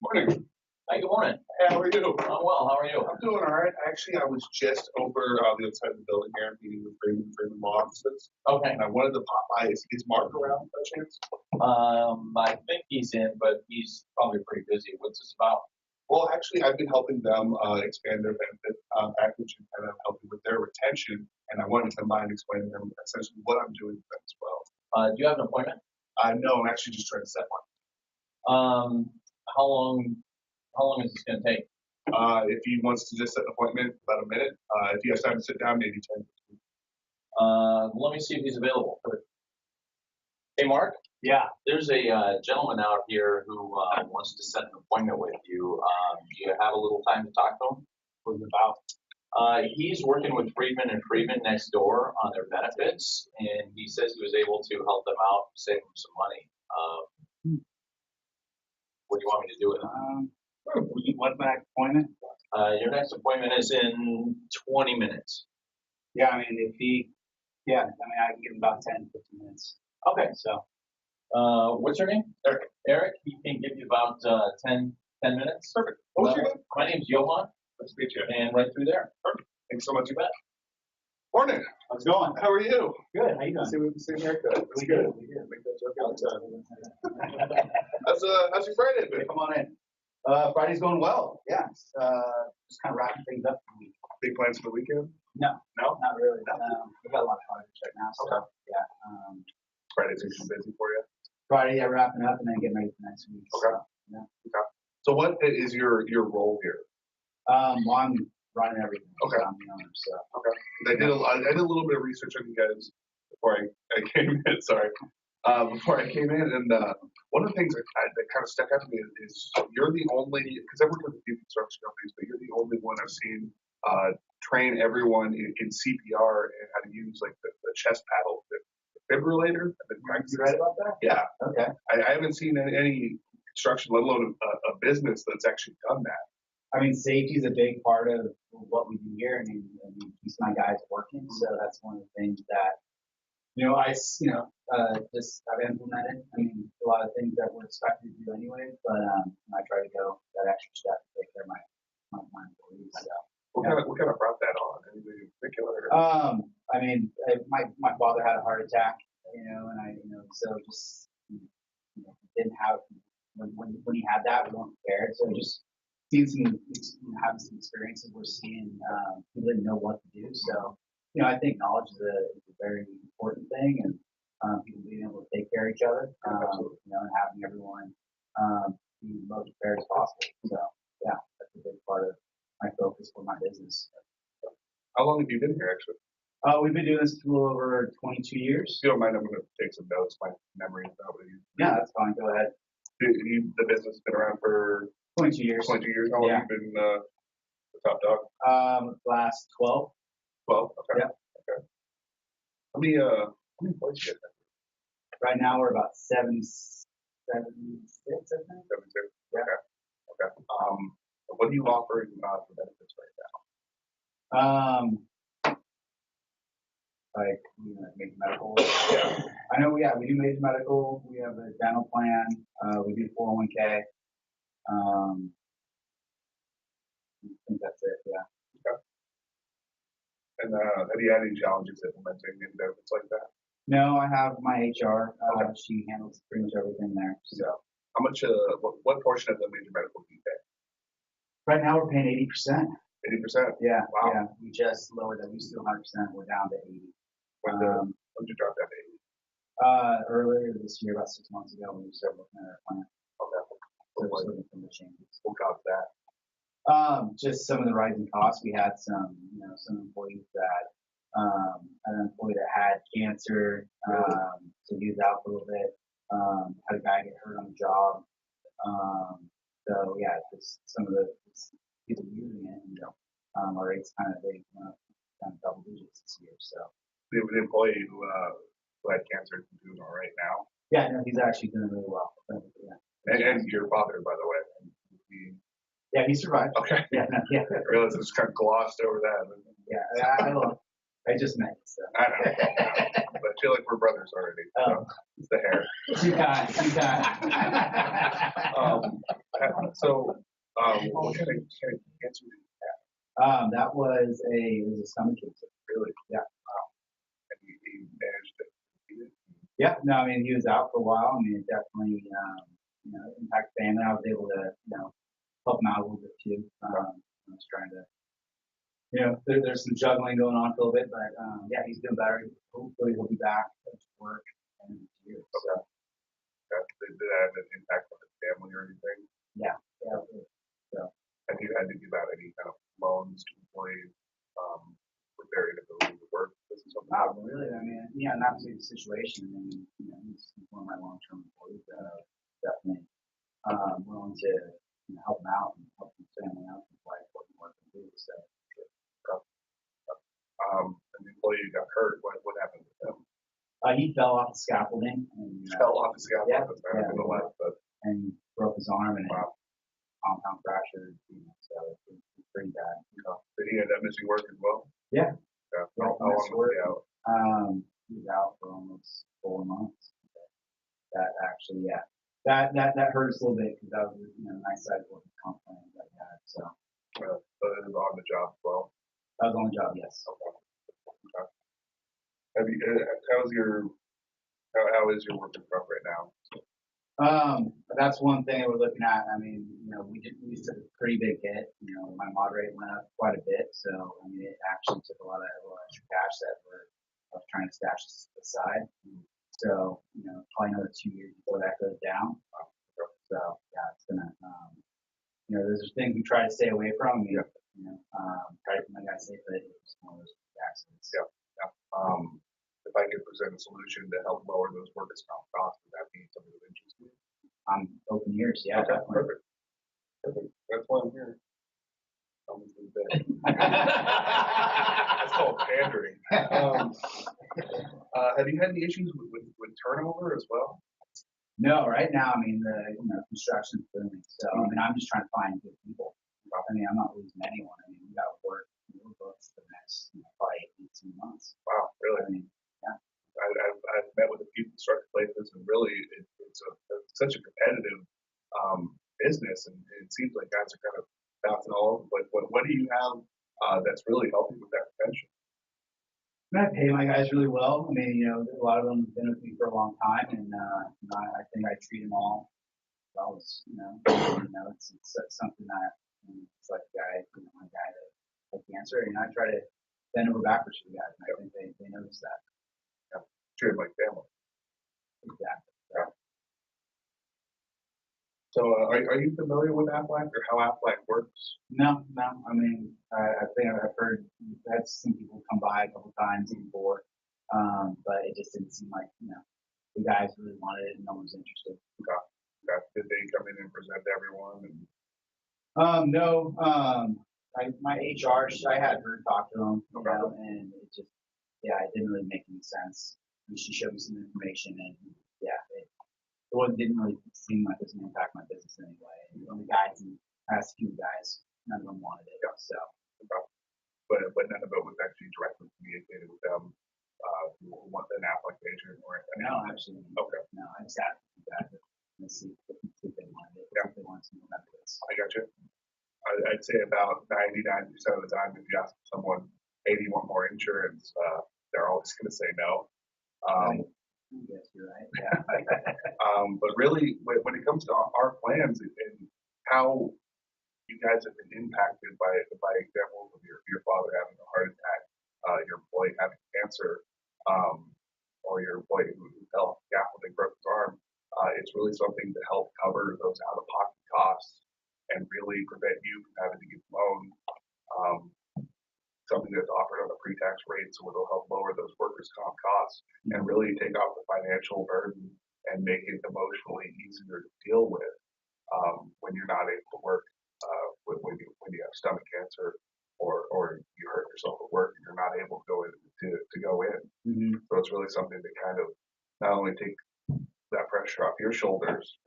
Morning. Hi, good morning. Hey, how are you? I'm well. How are you? I'm doing all right. Actually, I was just over the other side of the building here, meeting with Freeman Law Offices, Okay. and I wanted to pop by. Is Mark around by chance? I think he's in, but he's probably pretty busy. What's this about? Well, actually, I've been helping them expand their benefit package and kind of helping with their retention, and I wanted to come by and explain to them essentially what I'm doing with them as well. Do you have an appointment? No, I'm actually just trying to set one. Um, how long? How long is this going to take? If he wants to just set an appointment, about a minute. If he has time to sit down, maybe 10. Let me see if he's available. Hey, Mark. Yeah. There's a gentleman out here who wants to set an appointment with you. Do you have a little time to talk to him? What's it about? He's working with Friedman and Friedman next door on their benefits, and he says he was able to help them out, save them some money. What do you want me to do with him? What's my next appointment? Your next appointment is in 20 minutes. Yeah, I mean, I can give him about 10, 15 minutes. Okay. So, What's your name? Erik. Eric, he can give you about 10 minutes. Perfect. What's your name? My name's Johan, Nice to meet you. and right through there. Perfect. Thanks so much. You bet. Morning. how's it going? How are you? Good. How you doing? See, we have the same haircut. That's We good. do, we do. Make that joke all the time. How's your Friday been? Come on in. Friday's going well. Yeah. Just kind of wrapping things up for the week. Big plans for the weekend? No, No? not really. We've got a lot of projects right now. So, Okay. yeah. Friday's usually busy for you. Friday, yeah, wrapping up and then getting ready for next week. Okay. So, yeah. Okay. So what is your role here? Well, I'm running everything. Okay. I'm the owner, so. Okay. I did a little bit of research on you guys before I came in. Sorry. Before I came in, and one of the things that kind of stuck out to me is you're the only, because I've worked with a few construction companies, but you're the only one I've seen train everyone in CPR and how to use like the chest paddle, the defibrillator. You right about that? Yeah. Okay. I haven't seen any construction, let alone a business that's actually done that. I mean, safety is a big part of what we do here. I mean, keeps my guys working. So that's one of the things that, I've implemented. I mean, a lot of things that we're expected to do anyway, but I try to go that extra step to take care of my employees. So. What kind of brought that on? Anything in particular? I mean, my father had a heart attack, so just, didn't have, when he had that, we weren't prepared. So just seeing having some experiences, we're seeing, people didn't know what to do. So, I think knowledge is a very important thing, and people being able to take care of each other, and having everyone be the most prepared as possible. So, yeah, that's a big part of my focus for my business. How long have you been here, actually? We've been doing this a little over 22 years. If you don't mind, I'm going to take some notes. My memory is not what it used to be. Yeah, that's fine. Go ahead. The business has been around for 22 years. 22 years. How long have you been the top dog? Last 12. 12. Okay. Yeah. Okay. How many employees do you have? Right now we're about 76, I think. 72. Yeah. Okay. What are you offering for benefits right now? Like major medical. Yeah. I know. Yeah, we do major medical. We have a dental plan. We do 401k. I think that's it. Yeah. Okay. And have you had any challenges implementing any benefits like that? No, I have my HR. She handles pretty much everything there. So. How much? What portion of the major medical do you pay? Right now we're paying 80%. 80%. Yeah. Wow. Yeah. We just lowered that. We still 100%. We're down to 80. When did you drop that to 80? Earlier this year, about 6 months ago, when we started looking at our plan. Okay. So we're looking for the changes. What caused that? Just some of the rising costs. We had some employees that, an employee that had cancer, so he was out for a little bit. Had a guy get hurt on the job. So yeah, just some of the people using it, our rates kind of double digits this year. So The employee who had cancer is doing all right now. yeah, no, he's actually doing really well. Yeah. And your father, by the way. Yeah, he survived. Okay. Yeah, I realized I just kind of glossed over that. Yeah, I love. I just met you, so. I know. But I feel like we're brothers already. Oh. It's the hair. Too kind, too kind. What kind of cancer did you have? That was it was a stomach cancer. Really? Yeah. And you managed to beat it? Yeah, no, I mean, he was out for a while. I mean, it definitely, impacted family. I was able to, help him out a little bit too. I was trying to, there's some juggling going on a little bit, but yeah, he's doing better. Hopefully, he'll be back to work in a year. So, Did that have an impact on his family or anything? yeah. So, Have you had to give out any kind of loans to employees with their inability to work? This is something. not really. I mean, yeah, not a big situation. I mean, he's one of my long-term employees. Definitely willing to help him out and help his family out and like what he wants to do. So. An employee got hurt. What happened with him? He fell off the scaffolding and Fell off the scaffold. yeah, That's not going to left, but and broke his arm and wow. compound fracture. So it's pretty bad. Did he end up missing work as well? Yeah. How long was he out? He was out for almost 4 months. That actually, yeah, that hurt us a little bit because that was nice size working comp plan that I had. So. But it was on the job as well. That was on the job, yes. Okay. Have you? How is your working comp right now? That's one thing that we're looking at. I mean, we took a pretty big hit. My mod rate went up quite a bit, so I mean, it actually took a lot of extra cash that I was trying to stash aside. So, probably another 2 years before that goes down. So, yeah, it's gonna. Those are things we try to stay away from. Try to keep my guys safe, but it's one of those accidents. Yeah. If I could present a solution to help lower those workers' comp costs, would that be something of interest to you? I'm open ears, yeah, okay, definitely. Perfect. That's why I'm here. That's called pandering. Have you had any issues with turnover as well? No, right now, I mean, the construction's booming, so I mean, I'm just trying to find good people. I mean, I'm not losing anyone. I mean, we got work books for the next probably 18 months. Wow, really? I mean, yeah. I've met with a few construction places, and really, it's such a competitive business, and it seems like guys are kind of bouncing all over. But what do you have that's really helping with that retention? I pay my guys really well. I mean, a lot of them have been with me for a long time, and I think I treat them all well. It's something that it's like my guy that had cancer, and I try to bend over backwards for the guys, and I think they notice that. Yeah, treat them like family. Exactly. Yeah. So, are you familiar with Aflac or how Aflac works? No. I mean, I think I've heard, I've had some people come by a couple times before, but it just didn't seem like the guys really wanted it, and no one was interested. Okay. Did they come in and present to everyone? No. My HR, I had her talk to them, and it just, it didn't really make any sense. And she showed me some information, and it didn't really seem like it was going to impact my business anyway. And the guys, I asked a few guys, none of them wanted it. So, but none of it was actually directly communicated with them. You want an application or anything? No, actually. Okay. No, I just asked a few guys to see if they wanted it. Yeah. If they wanted some benefits. I got you. I'd say about 99% of the time, if you ask someone, hey, do you want more insurance? They're always going to say no. Yes, you're right. Yeah. But really, when it comes to our plans and how you guys have been impacted by examples of your father having a heart attack, your employee having cancer, or your employee who fell off the scaffolding, broke his arm, it's really something to help cover those out-of-pocket costs and really prevent you from having to get a loan. Something that's offered on a pre-tax rate, so it'll help lower those workers' comp costs and really take off the financial burden and make it emotionally easier to deal with when you're not able to work, when you have stomach cancer or you hurt yourself at work and you're not able to go in. Mm-hmm. So it's really something to kind of not only take that pressure off your shoulders,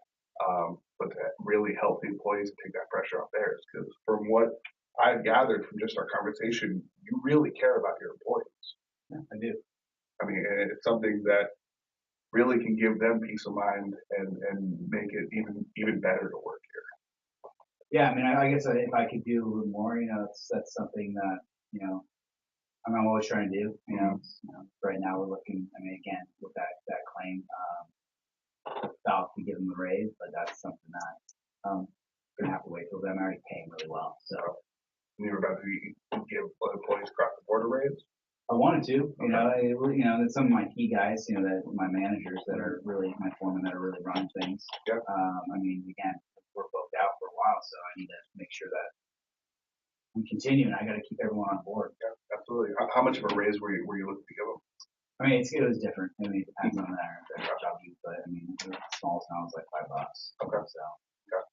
but to really help the employees take that pressure off theirs. Because from what I've gathered from just our conversation, you really care about your employees. Yeah, I do. I mean, and it's something that really can give them peace of mind and make it even better to work here. Yeah, I mean, I guess if I could do a little more, that's something that, I'm always trying to do, right now we're looking, I mean, again, with that claim, about to give them a raise, but that's something that, gonna have to wait till them. I'm already paying really well, so. You were about to give employees across the board a raise? I wanted to, and some of my key guys, that my managers that are really, my foremen that are really running things. Yeah. I mean, again, we're booked out for a while, so I need to make sure that we continue, and I got to keep everyone on board. Yeah, absolutely. How much of a raise were you looking to give them? I mean, it was different. I mean, it depends on their job use, but I mean, the smallest amount was like $5. Okay. So. Okay.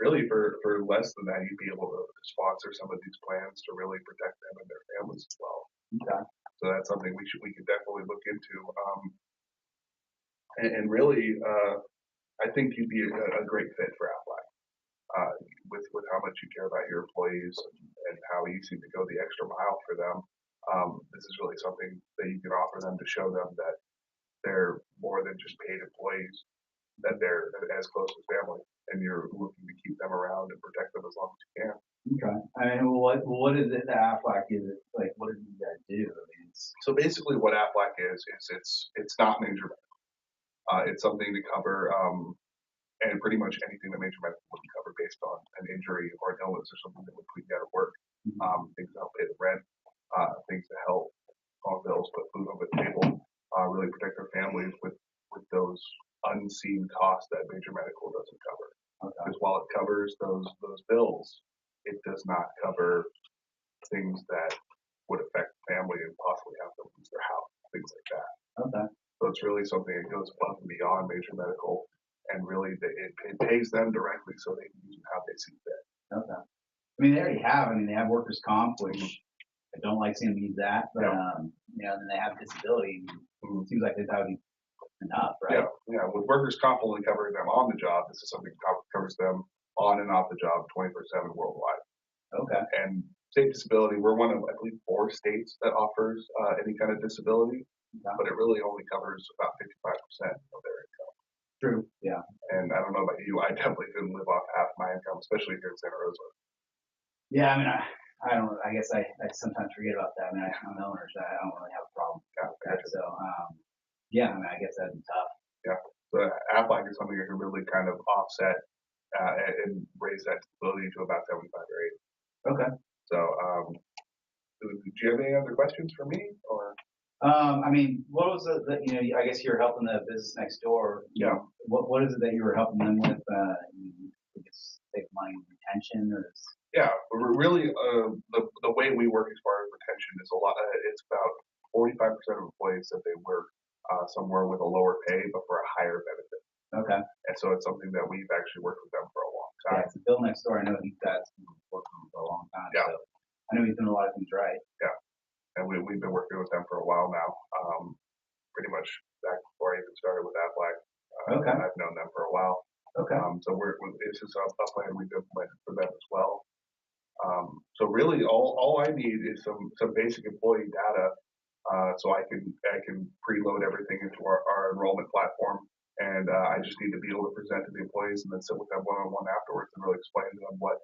Really, for less than that, you'd be able to sponsor some of these plans to really protect them and their families as well. Okay. So that's something we could definitely look into. And really, I think you'd be a great fit for Aflac. With how much you care about your employees and how you seem to go the extra mile for them. This is really something that you can offer them to show them that they're more than just paid employees, that they're as close as family, and you're looking to keep them around and protect them as long as you can. Okay. I mean, what is it that Aflac is? It like, what does you guys do? I mean, so basically, what Aflac is it's not major medical. It's something to cover. And pretty much anything that major medical would cover based on an injury or an illness or something that would put you out of work. Things to help pay the rent, things to help call bills, put food on the table, really protect their families with those unseen costs that major medical doesn't cover. Because while it covers those bills, it does not cover things that would affect the family and possibly have them lose their house, things like that. Okay. So it's really something that goes above and beyond major medical. And really, it pays them directly so they can use it how they see fit. Okay. I mean, they already have. I mean, they have workers' comp, which I don't like seeing them use that. But, and they have disability. It seems like that would be enough, right? Yeah. With workers' comp only covering them on the job, this is something that covers them on and off the job 24/7 worldwide. Okay. And state disability, we're one of, I believe, 4 states that offers any kind of disability, but it really only covers about 55% of their income. True. Yeah. And I don't know about you, I definitely couldn't live off half my income, especially here in Santa Rosa. Yeah, I mean, I don't. I guess I sometimes forget about that. I mean, I'm an owner, so I don't really have a problem with that. So, yeah, I mean, I guess that'd be tough. Yeah. So Aflac is something that can really kind of offset and raise that disability to about 75 or 80. Okay. So, do you have any other questions for me, or? I mean, what was I guess you're helping the business next door. Yeah. What is it that you were helping them with? I guess save money retention or? Yeah, really, the way we work as far as retention is a lot. It's about 45% of employees that they work somewhere with a lower pay, but for a higher benefit. Okay. And so it's something that we've actually worked with them for a long time. Yeah, it's Bill next door. I know he's got working for a long time. Yeah. So I know he's doing a lot of things right. Yeah. And we've been working with them for a while now, pretty much back before I even started with Aflac. Okay. I've known them for a while. Okay. So this is a plan we've implemented for them as well. So really, all I need is some basic employee data, so I can preload everything into our enrollment platform, and I just need to be able to present to the employees and then sit with them one-on-one afterwards and really explain to them what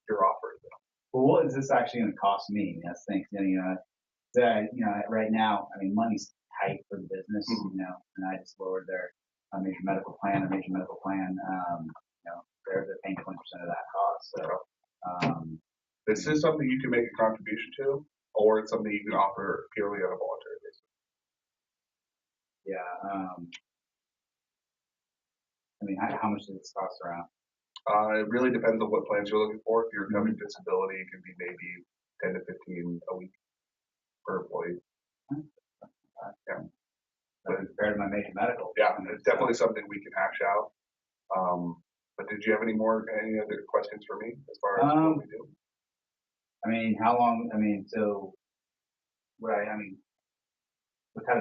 you're offering them. Well, what is this actually going to cost me? That's the thing. Right now, I mean, money's tight for the business, and I just lowered their major medical plan. They're paying 20% of that cost. So, this is something you can make a contribution to, or it's something you can offer purely on a voluntary basis. Yeah. I mean, how much does this cost around? It really depends on what plans you're looking for. If you're covering disability, it can be maybe 10 to 15 a week per employee. Yeah. Compared to my major medical. Yeah, it's definitely something we can hash out. But did you have any other questions for me as far as what we do? I mean, how long? I mean, so what kind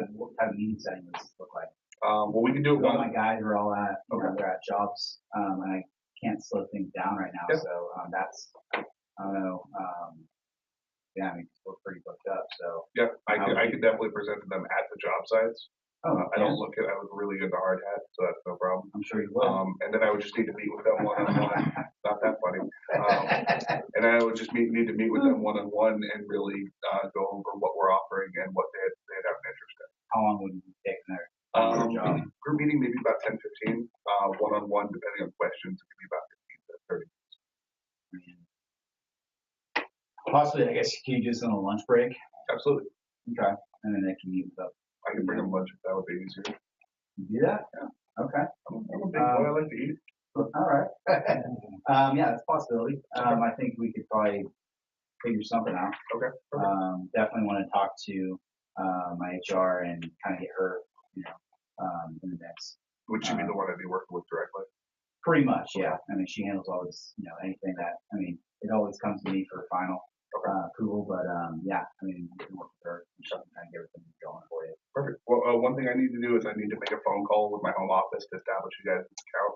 of meeting setting does this look like? Well, we can do it. All my guys are all at they're at jobs, and I can't slow things down right now. Yeah. So that's I don't know. Yeah, I mean, we're pretty booked up, so. Yeah, I could definitely present to them at the job sites. I don't look at, I was really into hard hat, so that's no problem. I'm sure you will. And then I would just need to meet with them one-on-one. Not that funny. And I would just need to meet with them one-on-one and really go over what we're offering and what they'd have an interest in. How long would you take there? Group meeting maybe about 10, 15. One-on-one, depending on questions, it could be about 15 to 30. Possibly, I guess, can you do this on a lunch break? Absolutely. Okay. And then they can meet with us. I can bring them lunch if that would be easier. You do that? Yeah. Okay. I'm a big boy. I like to eat. All right. Yeah, that's a possibility. I think we could probably figure something out. Okay. Definitely want to talk to my HR and kind of get her, in the mix. Would she be the one I'd be working with directly? Pretty much, yeah. I mean, she handles all this, anything that, it always comes to me for final approval, but yeah, you can work with her and kind of get everything going for you. Perfect. Well, one thing I need to do is I need to make a phone call with my home office to establish you guys' account.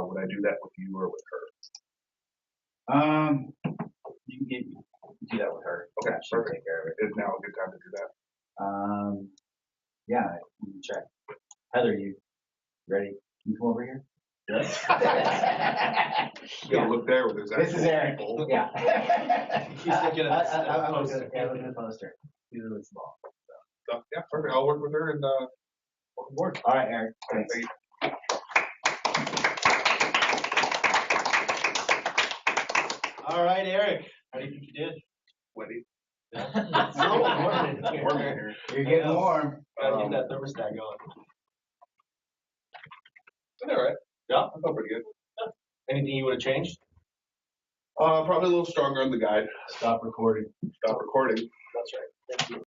Would I do that with you or with her? You can do that with her. Okay, She'll perfect. take care of it. Is now a good time to do that? Yeah, you can check. Heather, you ready? Can you come over here? Yes. You gotta look there with This is Erik. Yeah. He's looking at the I'm poster. Yeah, look at the poster. He's really small. So, yeah, perfect. I'll work with her and Welcome aboard. All right, Erik. Thanks. thank you. All right, Erik. How do you think you did? Sweaty. It's a little warm in here. Warm in here. You're getting warm. Gotta get that thermostat going. All right. Yeah. I felt pretty good. Anything you would have changed? Probably a little stronger on the guide. Stop recording. Stop recording. That's right. Thank you.